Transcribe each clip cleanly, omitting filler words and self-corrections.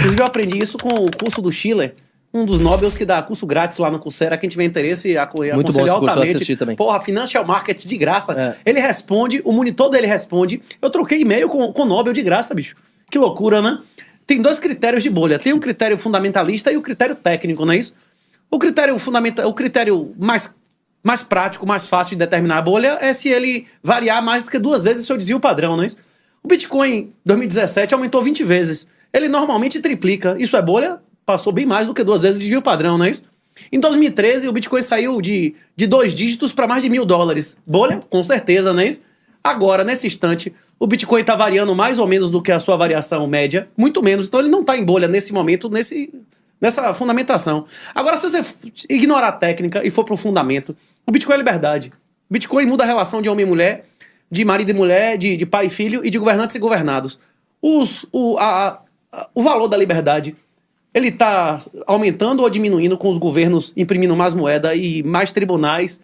Inclusive eu aprendi isso com o curso do Schiller, um dos Nobels que dá curso grátis lá no Coursera. Quem tiver interesse, muito bom esse curso, eu assisti também. Porra, Financial Market de graça. Ele responde, o monitor dele responde. Eu troquei e-mail com o Nobel de graça, bicho. Que loucura, né? Tem dois critérios de bolha. Tem um critério fundamentalista e o critério técnico, não é isso? O critério fundamental, o critério mais prático, mais fácil de determinar a bolha é se ele variar mais do que 2 vezes o seu desvio padrão, não é isso? O Bitcoin, em 2017, aumentou 20 vezes. Ele normalmente triplica. Isso é bolha? Passou bem mais do que 2 vezes o desvio padrão, não é isso? Em 2013, o Bitcoin saiu de 2 dígitos para mais de $1.000. Bolha? Com certeza, não é isso? Agora, nesse instante, o Bitcoin está variando mais ou menos do que a sua variação média, muito menos. Então ele não está em bolha nesse momento, nessa fundamentação. Agora, se você ignorar a técnica e for para o fundamento, o Bitcoin é liberdade. O Bitcoin muda a relação de homem e mulher, de marido e mulher, de pai e filho e de governantes e governados. O valor da liberdade, ele está aumentando ou diminuindo com os governos imprimindo mais moeda e mais tribunais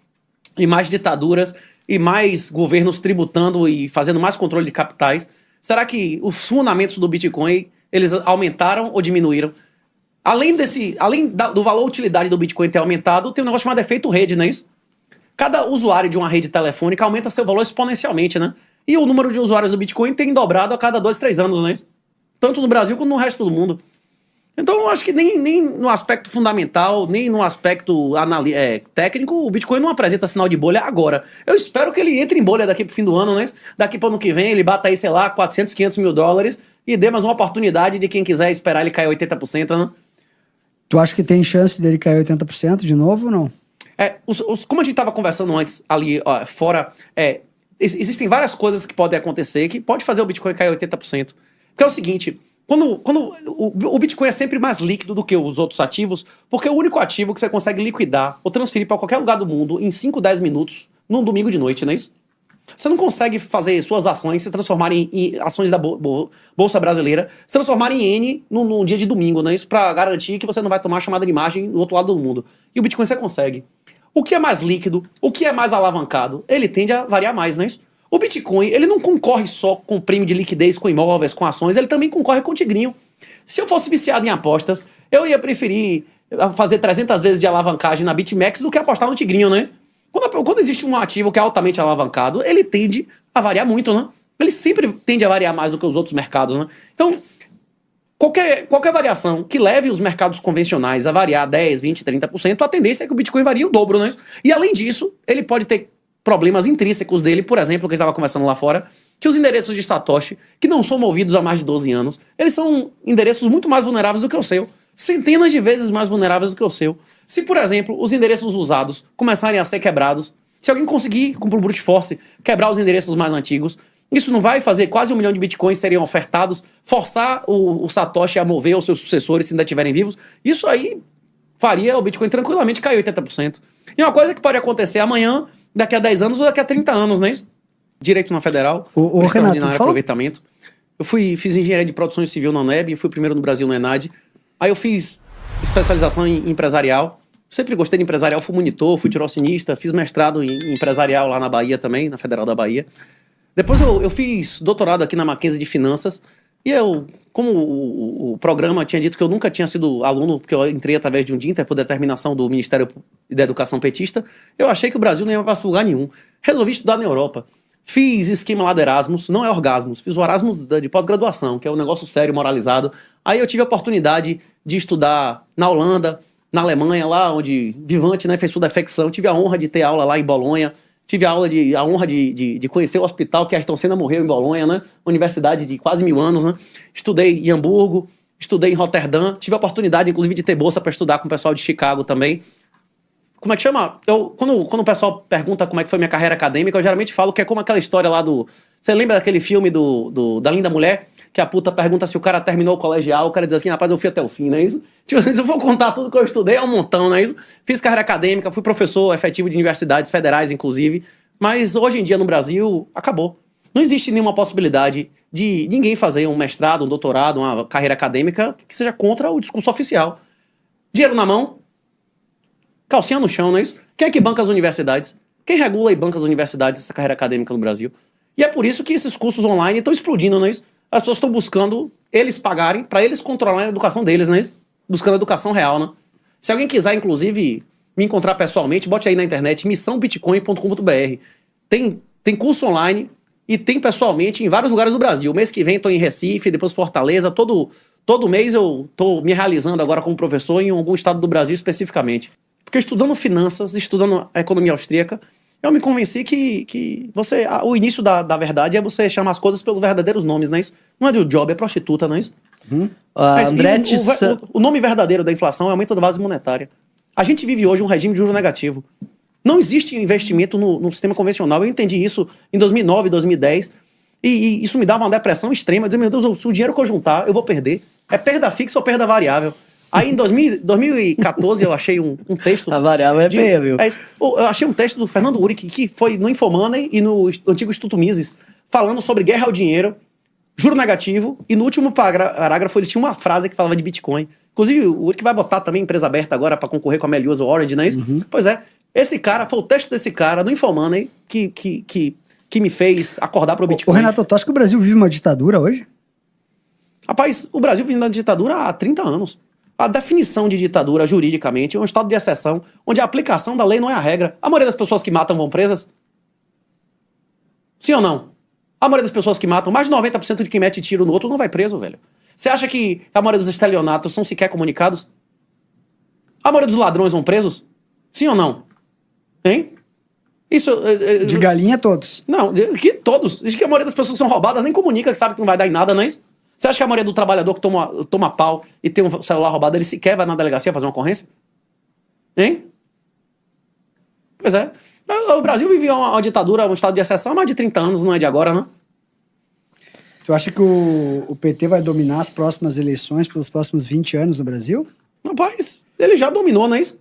e mais ditaduras e mais governos tributando e fazendo mais controle de capitais? Será que os fundamentos do Bitcoin, eles aumentaram ou diminuíram? Além do valor utilidade do Bitcoin ter aumentado, tem um negócio chamado efeito rede, não é isso? Cada usuário de uma rede telefônica aumenta seu valor exponencialmente, né? E o número de usuários do Bitcoin tem dobrado a cada 2, 3 anos, não é isso? Tanto no Brasil quanto no resto do mundo. Então eu acho que nem no aspecto fundamental, nem no aspecto técnico, o Bitcoin não apresenta sinal de bolha agora. Eu espero que ele entre em bolha daqui pro fim do ano, né? Daqui pro ano que vem ele bata aí, sei lá, 400, 500 mil dólares e dê mais uma oportunidade de quem quiser esperar ele cair 80%, né? Tu acha que tem chance dele cair 80% de novo ou não? Como a gente estava conversando antes ali fora, existem várias coisas que podem acontecer que pode fazer o Bitcoin cair 80%. Que é o seguinte, quando o Bitcoin é sempre mais líquido do que os outros ativos, porque é o único ativo que você consegue liquidar ou transferir para qualquer lugar do mundo em 5, 10 minutos num domingo de noite, não é isso? Você não consegue fazer suas ações se transformarem em ações da Bolsa Brasileira, se transformarem em N num dia de domingo, não é isso? Para garantir que você não vai tomar chamada de imagem do outro lado do mundo. E o Bitcoin você consegue. O que é mais líquido, o que é mais alavancado, ele tende a variar mais, não é isso? O Bitcoin, ele não concorre só com prêmio de liquidez, com imóveis, com ações, ele também concorre com tigrinho. Se eu fosse viciado em apostas, eu ia preferir fazer 300 vezes de alavancagem na BitMEX do que apostar no tigrinho, né? Quando existe um ativo que é altamente alavancado, ele tende a variar muito, né? Ele sempre tende a variar mais do que os outros mercados, né? Então, qualquer variação que leve os mercados convencionais a variar 10, 20, 30%, a tendência é que o Bitcoin varie o dobro, né? E além disso, ele pode ter problemas intrínsecos dele, por exemplo, que a gente estava conversando lá fora, que os endereços de Satoshi, que não são movidos há mais de 12 anos, eles são endereços muito mais vulneráveis do que o seu. Centenas de vezes mais vulneráveis do que o seu. Se, por exemplo, os endereços usados começarem a ser quebrados, se alguém conseguir, com o brute force, quebrar os endereços mais antigos, isso não vai fazer quase 1 milhão de bitcoins serem ofertados, forçar o Satoshi a mover os seus sucessores se ainda estiverem vivos? Isso aí faria o Bitcoin tranquilamente cair 80%. E uma coisa que pode acontecer amanhã, daqui a 10 anos ou daqui a 30 anos, não é isso? Direito na Federal, Renato, aproveitamento. Eu fiz engenharia de produção civil na UNEB, fui o primeiro no Brasil no ENAD. Aí eu fiz especialização em empresarial. Sempre gostei de empresarial, fui monitor, fui tirocinista, fiz mestrado em empresarial lá na Bahia também, na Federal da Bahia. Depois eu fiz doutorado aqui na Mackenzie de Finanças. E como o programa tinha dito que eu nunca tinha sido aluno, porque eu entrei através de um DINTER por determinação do Ministério da Educação petista, eu achei que o Brasil não ia para lugar nenhum. Resolvi estudar na Europa. Fiz esquema lá do Erasmus, não é Orgasmus, fiz o Erasmus de pós-graduação, que é um negócio sério, moralizado. Aí eu tive a oportunidade de estudar na Holanda, na Alemanha, lá onde Vivante, né, fez sua defecção. Tive a honra de ter aula lá em Bolonha. Tive a honra de conhecer o hospital que Ayrton Senna morreu em Bolonha, né? Universidade de quase 1000 anos, né? Estudei em Hamburgo, estudei em Roterdã. Tive a oportunidade, inclusive, de ter bolsa para estudar com o pessoal de Chicago também. Como é que chama? Quando o pessoal pergunta como é que foi minha carreira acadêmica, eu geralmente falo que é como aquela história lá do... Você lembra daquele filme da Linda Mulher? Que a puta pergunta se o cara terminou o colegial, o cara diz assim, rapaz, eu fui até o fim, não é isso? Tipo assim, se eu for contar tudo que eu estudei, é um montão, não é isso? Fiz carreira acadêmica, fui professor efetivo de universidades federais, inclusive, mas hoje em dia no Brasil, acabou. Não existe nenhuma possibilidade de ninguém fazer um mestrado, um doutorado, uma carreira acadêmica que seja contra o discurso oficial. Dinheiro na mão, calcinha no chão, não é isso? Quem é que banca as universidades? Quem regula e banca as universidades, essa carreira acadêmica no Brasil? E é por isso que esses cursos online estão explodindo, não é isso? as pessoas estão buscando eles pagarem para eles controlarem a educação deles, né? Buscando a educação real, né? Se alguém quiser, inclusive, me encontrar pessoalmente, bote aí na internet, missãobitcoin.com.br. Tem curso online e tem pessoalmente em vários lugares do Brasil. Mês que vem estou em Recife, depois Fortaleza. Todo mês eu estou me realizando agora como professor em algum estado do Brasil especificamente. Porque estudando finanças, estudando a economia austríaca, eu me convenci que o início da verdade é você chamar as coisas pelos verdadeiros nomes, não é isso? Não é do job, é prostituta, não é isso? André o nome verdadeiro da inflação é aumento da base monetária. A gente vive hoje um regime de juros negativo. Não existe investimento no sistema convencional. Eu entendi isso em 2009, 2010. E isso me dava uma depressão extrema. Eu dizia, meu Deus, se o dinheiro que eu juntar, eu vou perder. É perda fixa ou perda variável? Aí em 2014 eu achei um texto... A variável é feia, viu? Eu achei um texto do Fernando Uric, que foi no Infomoney e no antigo Instituto Mises, falando sobre guerra ao dinheiro, juro negativo, e no último parágrafo ele tinha uma frase que falava de Bitcoin. Inclusive, o Uric vai botar também empresa aberta agora para concorrer com a Melius ou Orange, não é isso? Pois é. Esse cara, foi o texto desse cara no Infomoney que me fez acordar pro Bitcoin. Ô, Renato, tu acha que o Brasil vive uma ditadura hoje? Rapaz, o Brasil vive na ditadura há 30 anos. A definição de ditadura juridicamente é um estado de exceção, onde a aplicação da lei não é a regra. A maioria das pessoas que matam vão presas? Sim ou não? A maioria das pessoas que matam, mais de 90% de quem mete tiro no outro não vai preso, velho. Você acha que a maioria dos estelionatos são sequer comunicados? A maioria dos ladrões vão presos? Sim ou não? Hein? Isso... De galinha todos. Não, que todos. Diz que a maioria das pessoas que são roubadas nem comunica, que sabe que não vai dar em nada, não é isso? Você acha que a maioria do trabalhador que toma pau e tem um celular roubado, ele sequer vai na delegacia fazer uma ocorrência? Hein? Pois é. O Brasil vivia uma ditadura, um estado de exceção há mais de 30 anos, não é de agora, não? Tu acha que o PT vai dominar as próximas eleições pelos próximos 20 anos no Brasil? Rapaz, ele já dominou, não é isso?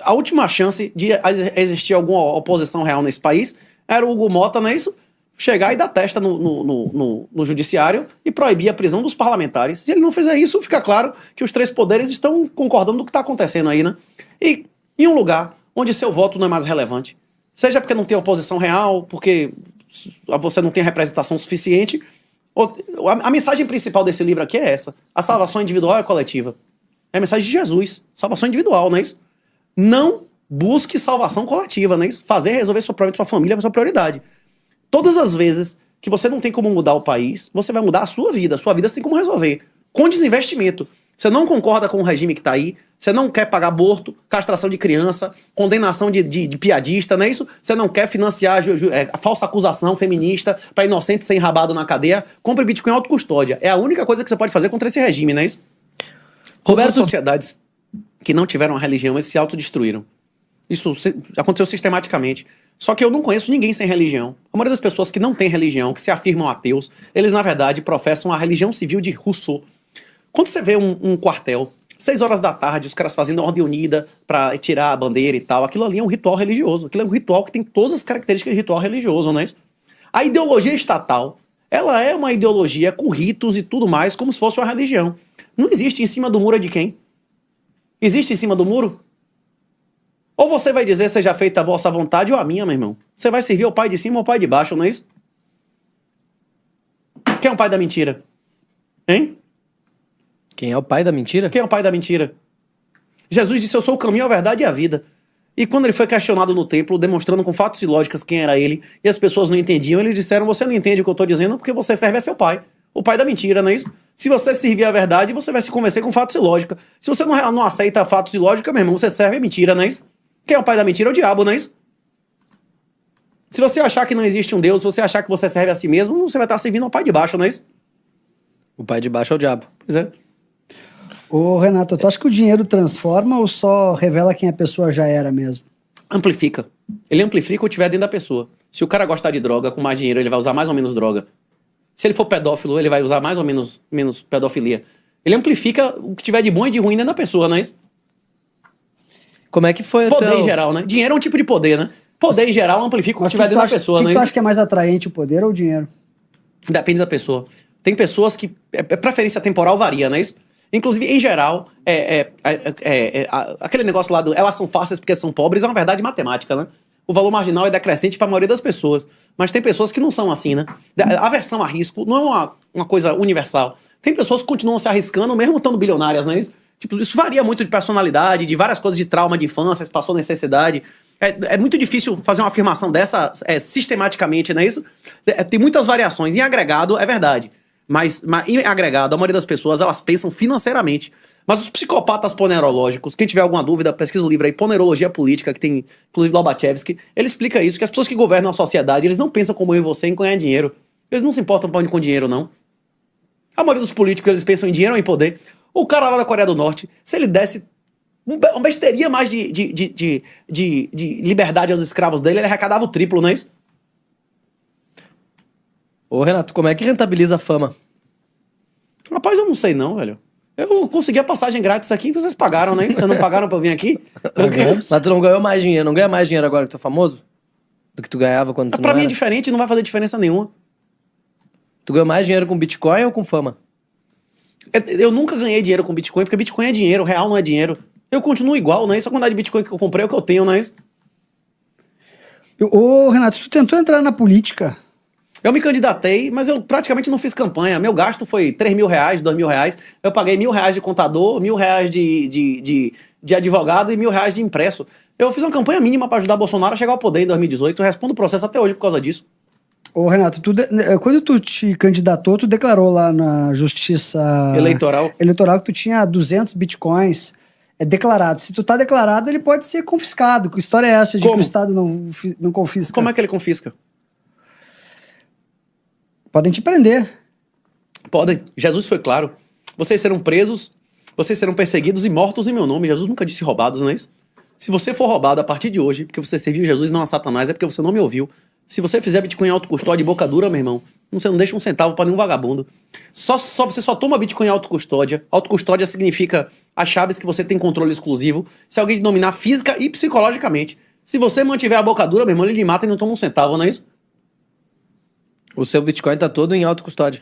A última chance de existir alguma oposição real nesse país era o Hugo Mota, não é isso? Chegar e dar testa no judiciário e proibir a prisão dos parlamentares. Se ele não fizer isso, fica claro que os três poderes estão concordando do que está acontecendo aí, né? E em um lugar onde seu voto não é mais relevante, seja porque não tem oposição real, porque você não tem representação suficiente, a mensagem principal desse livro aqui é essa: a salvação individual é coletiva. É a mensagem de Jesus, salvação individual, não é isso? Não busque salvação coletiva, não é isso? Resolver seu problema de sua família é a sua prioridade. Todas as vezes que você não tem como mudar o país, você vai mudar a sua vida. A sua vida você tem como resolver. Com desinvestimento. Você não concorda com o regime que está aí, você não quer pagar aborto, castração de criança, condenação de piadista, não é isso? Você não quer financiar a falsa acusação feminista para inocente ser enrabado na cadeia. Compre Bitcoin em autocustódia. É a única coisa que você pode fazer contra esse regime, não é isso? Roberto, sociedades que não tiveram a religião, eles se autodestruíram. Isso aconteceu sistematicamente. Só que eu não conheço ninguém sem religião. A maioria das pessoas que não tem religião, que se afirmam ateus, eles na verdade professam a religião civil de Rousseau. Quando você vê um quartel, 6 horas da tarde, os caras fazendo ordem unida pra tirar a bandeira e tal, aquilo ali é um ritual religioso. Aquilo é um ritual que tem todas as características de ritual religioso, não é isso? A ideologia estatal, ela é uma ideologia com ritos e tudo mais, como se fosse uma religião. Não existe em cima do muro de quem? Existe em cima do muro? Ou você vai dizer seja feita a vossa vontade ou a minha, meu irmão. Você vai servir ao pai de cima ou ao pai de baixo, não é isso? Quem é o pai da mentira? Hein? Quem é o pai da mentira? Quem é o pai da mentira? Jesus disse, eu sou o caminho, a verdade e a vida. E quando ele foi questionado no templo, demonstrando com fatos e lógicas quem era ele, e as pessoas não entendiam, eles disseram, você não entende o que eu estou dizendo porque você serve a seu pai. O pai da mentira, não é isso? Se você servir a verdade, você vai se convencer com fatos e lógica. Se você não aceita fatos e lógica, meu irmão, você serve a mentira, não é isso? Quem é o pai da mentira é o diabo, não é isso? Se você achar que não existe um Deus, se você achar que você serve a si mesmo, você vai estar servindo ao pai de baixo, não é isso? O pai de baixo é o diabo. Pois é. Ô, Renato, tu acha que o dinheiro transforma ou só revela quem a pessoa já era mesmo? Amplifica. Ele amplifica o que tiver dentro da pessoa. Se o cara gostar de droga, com mais dinheiro, ele vai usar mais ou menos droga. Se ele for pedófilo, ele vai usar mais ou menos pedofilia. Ele amplifica o que tiver de bom e de ruim dentro da pessoa, não é isso? Como é que foi poder em geral, né? Dinheiro é um tipo de poder, né? Poder em geral amplifica o que tiver dentro da pessoa, né? O que tu acha que é mais atraente, o poder ou o dinheiro? Depende da pessoa. Tem pessoas que... preferência temporal varia, não é isso? Inclusive, em geral, aquele negócio lá do elas são fáceis porque são pobres é uma verdade matemática, né? o valor marginal é decrescente para a maioria das pessoas. Mas tem pessoas que não são assim, né? A aversão a risco não é uma coisa universal. Tem pessoas que continuam se arriscando, mesmo estando bilionárias, não é isso? Tipo, isso varia muito de personalidade, de várias coisas de trauma de infância, se passou necessidade. É muito difícil fazer uma afirmação dessa sistematicamente, não é isso? Tem muitas variações. Em agregado, é verdade. Mas em agregado, a maioria das pessoas, elas pensam financeiramente. Mas os psicopatas ponerológicos, quem tiver alguma dúvida, pesquisa o livro aí, Ponerologia Política, que tem, inclusive, Lobachevsky, ele explica isso, que as pessoas que governam a sociedade, eles não pensam como eu e você em ganhar dinheiro. Eles não se importam com dinheiro, não. A maioria dos políticos, eles pensam em dinheiro ou em poder. O cara lá da Coreia do Norte, se ele desse uma besteirinha mais de liberdade aos escravos dele, ele arrecadava o triplo, não é isso? Ô, Renato, como é que rentabiliza a fama? Rapaz, eu não sei não, velho. Eu consegui a passagem grátis aqui, vocês pagaram, né? Vocês não pagaram pra eu vir aqui? Mas tu não ganhou mais dinheiro, não ganha mais dinheiro agora que tu é famoso? Do que tu ganhava quando tu Pra não mim é era? diferente, não vai fazer diferença nenhuma. Tu ganhou mais dinheiro com Bitcoin ou com fama? Eu nunca ganhei dinheiro com Bitcoin, porque Bitcoin é dinheiro, real não é dinheiro. Eu continuo igual, não é isso? A quantidade de Bitcoin que eu comprei é o que eu tenho, não é isso? Ô, Renato, tu tentou entrar na política. Eu me candidatei, mas eu praticamente não fiz campanha. Meu gasto foi R$3.000, R$2.000. Eu paguei R$1.000 de contador, R$1.000 de advogado e R$1.000 de impresso. Eu fiz uma campanha mínima para ajudar Bolsonaro a chegar ao poder em 2018. Eu respondo o processo até hoje por causa disso. Ô, Renato, quando tu te candidatou, tu declarou lá na Justiça Eleitoral. Eleitoral que tu tinha 200 bitcoins declarados. Se tu tá declarado, ele pode ser confiscado. Que história é essa de Como? que o Estado não confisca? Como é que ele confisca? Podem te prender. Podem. Jesus foi claro. Vocês serão presos, vocês serão perseguidos e mortos em meu nome. Jesus nunca disse roubados, não é isso? Se você for roubado a partir de hoje, porque você serviu Jesus e não a Satanás, é porque você não me ouviu. Se você fizer Bitcoin em autocustódia e boca dura, meu irmão, você não deixa um centavo pra nenhum vagabundo. Você só toma Bitcoin em autocustódia. Autocustódia significa as chaves que você tem controle exclusivo. Se alguém te dominar física e psicologicamente. Se você mantiver a boca dura, meu irmão, ele lhe mata e não toma um centavo, não é isso? O seu Bitcoin tá todo em autocustódia.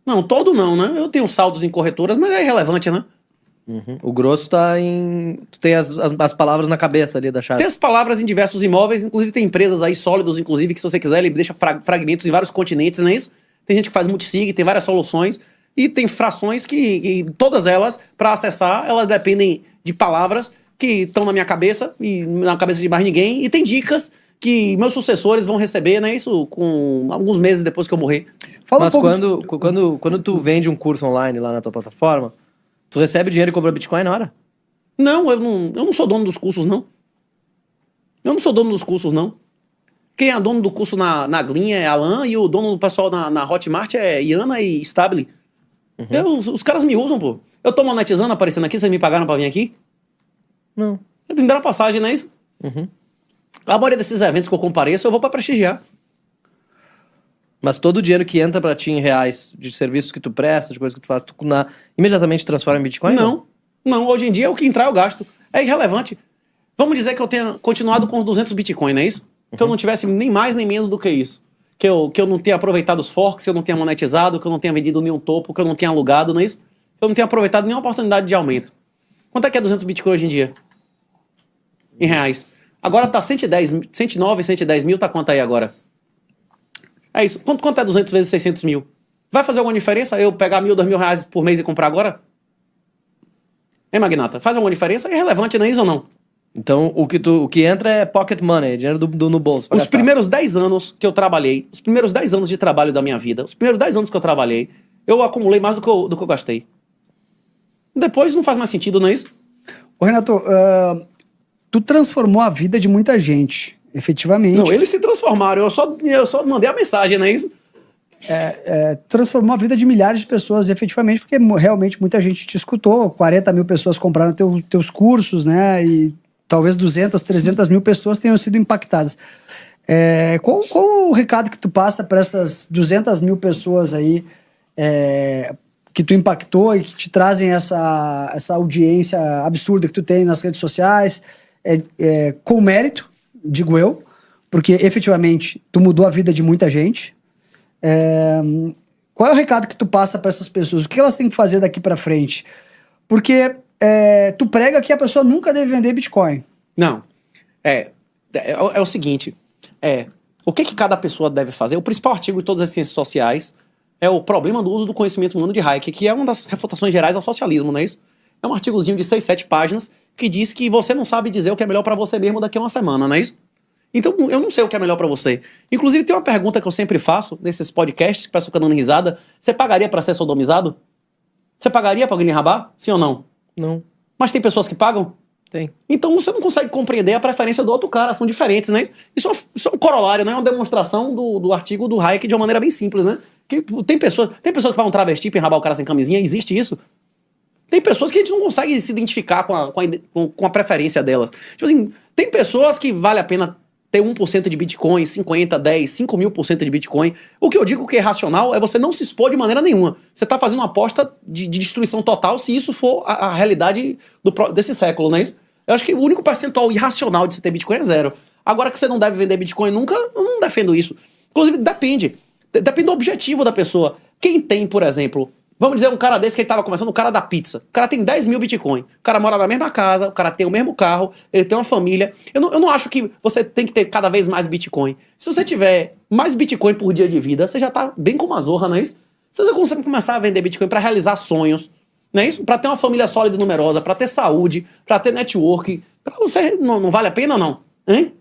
Não, todo não, né? Eu tenho saldos em corretoras, mas é irrelevante, né? O grosso tá em... Tu tem as palavras na cabeça ali da chave. Tem as palavras em diversos imóveis, inclusive tem empresas aí sólidos, inclusive, que se você quiser, ele deixa fragmentos em vários continentes, não é isso? Tem gente que faz multisig, tem várias soluções, e tem frações que todas elas, para acessar, elas dependem de palavras que estão na minha cabeça e na cabeça de mais ninguém, e tem dicas que meus sucessores vão receber, né? Isso com alguns meses depois que eu morrer. Fala Mas um pouco... quando tu vende um curso online lá na tua plataforma, tu recebe dinheiro e compra Bitcoin na hora? Não, eu não sou dono dos cursos, não. Eu não sou dono dos cursos, não. Quem é dono do curso na Glin é Alan e o dono do pessoal na Hotmart é Iana e Stable. Os caras me usam, pô. Eu tô monetizando, aparecendo aqui, vocês me pagaram pra vir aqui? Não. Eles me deram passagem, não é isso? A maioria desses eventos que eu compareço, eu vou pra prestigiar. Mas todo o dinheiro que entra pra ti em reais, de serviços que tu presta, de coisas que tu faz, tu imediatamente transforma em Bitcoin? Não, hoje em dia o que entrar eu gasto. É irrelevante. Vamos dizer que eu tenha continuado com os 200 Bitcoin, não é isso? Que eu não tivesse nem mais nem menos do que isso. Que eu não tenha aproveitado os forks, que eu não tenha monetizado, que eu não tenha vendido nenhum topo, que eu não tenha alugado, não é isso? Que eu não tenha aproveitado nenhuma oportunidade de aumento. Quanto é que é 200 Bitcoin hoje em dia? Em reais. Agora tá 109, 110 mil, tá quanto aí agora? É isso. Quanto é 200 vezes 600 mil? Vai fazer alguma diferença eu pegar R$1.000, R$2.000 por mês e comprar agora? Hein, Magnata? Faz alguma diferença? É relevante, não é isso ou não? Então, o que entra é pocket money, dinheiro no bolso. Os primeiros 10 anos que eu trabalhei, os primeiros 10 anos de trabalho da minha vida, os primeiros 10 anos que eu trabalhei, eu acumulei mais do que eu gastei. Depois não faz mais sentido, não é isso? Ô, Renato, tu transformou a vida de muita gente, efetivamente. Não, eles se transformaram, eu só mandei a mensagem, não é isso? Transformou a vida de milhares de pessoas, efetivamente, porque realmente muita gente te escutou, 40 mil pessoas compraram teus cursos, né, e talvez 200, 300 mil pessoas tenham sido impactadas. Qual o recado que tu passa para essas 200 mil pessoas aí que tu impactou e que te trazem essa audiência absurda que tu tem nas redes sociais, com mérito, digo eu, porque efetivamente tu mudou a vida de muita gente. Qual é o recado que tu passa para essas pessoas? O que elas têm que fazer daqui para frente? Porque tu prega que a pessoa nunca deve vender Bitcoin. Não. é o seguinte, o que cada pessoa deve fazer? O principal artigo de todas as ciências sociais é o problema do uso do conhecimento humano de Hayek, que é uma das refutações gerais ao socialismo, não é isso? É um artigozinho de 6, 7 páginas que diz que você não sabe dizer o que é melhor pra você mesmo daqui a uma semana, não é isso? Então, eu não sei o que é melhor pra você. Inclusive, tem uma pergunta que eu sempre faço nesses podcasts, que o pessoal fica dando risada. Você pagaria pra ser sodomizado? Você pagaria pra alguém lhe rabar? Sim ou não? Não. Mas tem pessoas que pagam? Tem. Então você não consegue compreender a preferência do outro cara, são diferentes, né? Isso é um corolário, né? É uma demonstração do artigo do Hayek de uma maneira bem simples, né? Que tem pessoas que pagam travesti pra enrabar o cara sem camisinha, existe isso. Tem pessoas que a gente não consegue se identificar com a preferência delas. Tipo assim, tem pessoas que vale a pena ter 1% de Bitcoin, 50, 10, 5.000% de Bitcoin. O que eu digo que é racional é você não se expor de maneira nenhuma. Você tá fazendo uma aposta de destruição total se isso for a realidade desse século, não é isso? Eu acho que o único percentual irracional de você ter Bitcoin é 0. Agora que você não deve vender Bitcoin nunca, eu não defendo isso. Inclusive, depende. Depende do objetivo da pessoa. Quem tem, por exemplo... Vamos dizer um cara desse que ele tava começando, o cara da pizza. O cara tem 10.000 Bitcoin. O cara mora na mesma casa, o cara tem o mesmo carro, ele tem uma família. Eu não acho que você tem que ter cada vez mais Bitcoin. Se você tiver mais Bitcoin por dia de vida, você já tá bem com uma zorra, não é isso? Se você consegue começar a vender Bitcoin pra realizar sonhos, não é isso? Pra ter uma família sólida e numerosa, pra ter saúde, pra ter network, pra você, não vale a pena ou não? Hein?